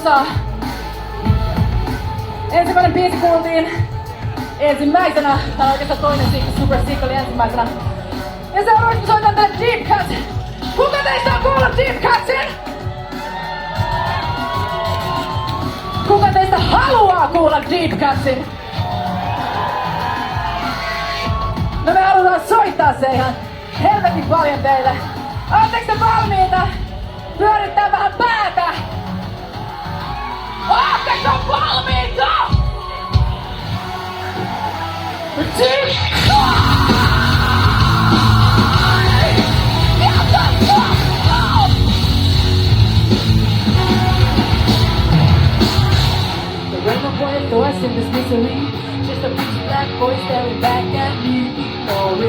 musaa. Ensimmäinen biisi kuultiin ensimmäisenä, tai oikeastaan toinen Super Sick oli ensimmäisenä. Ja seuraavaksi soitan tän Deep Cutsin. Kuka teistä on kuullut Deep Cutsin? Kuka teistä haluaa kuulla Deep Cutsin? No me halutaan soittaa se ihan helvetin paljon teille. Ootteko te valmiita? Pyörittää vähän päätä! Ootteko valmiita? Deep in this misery, just a rich black boy staring back at me, ignoring.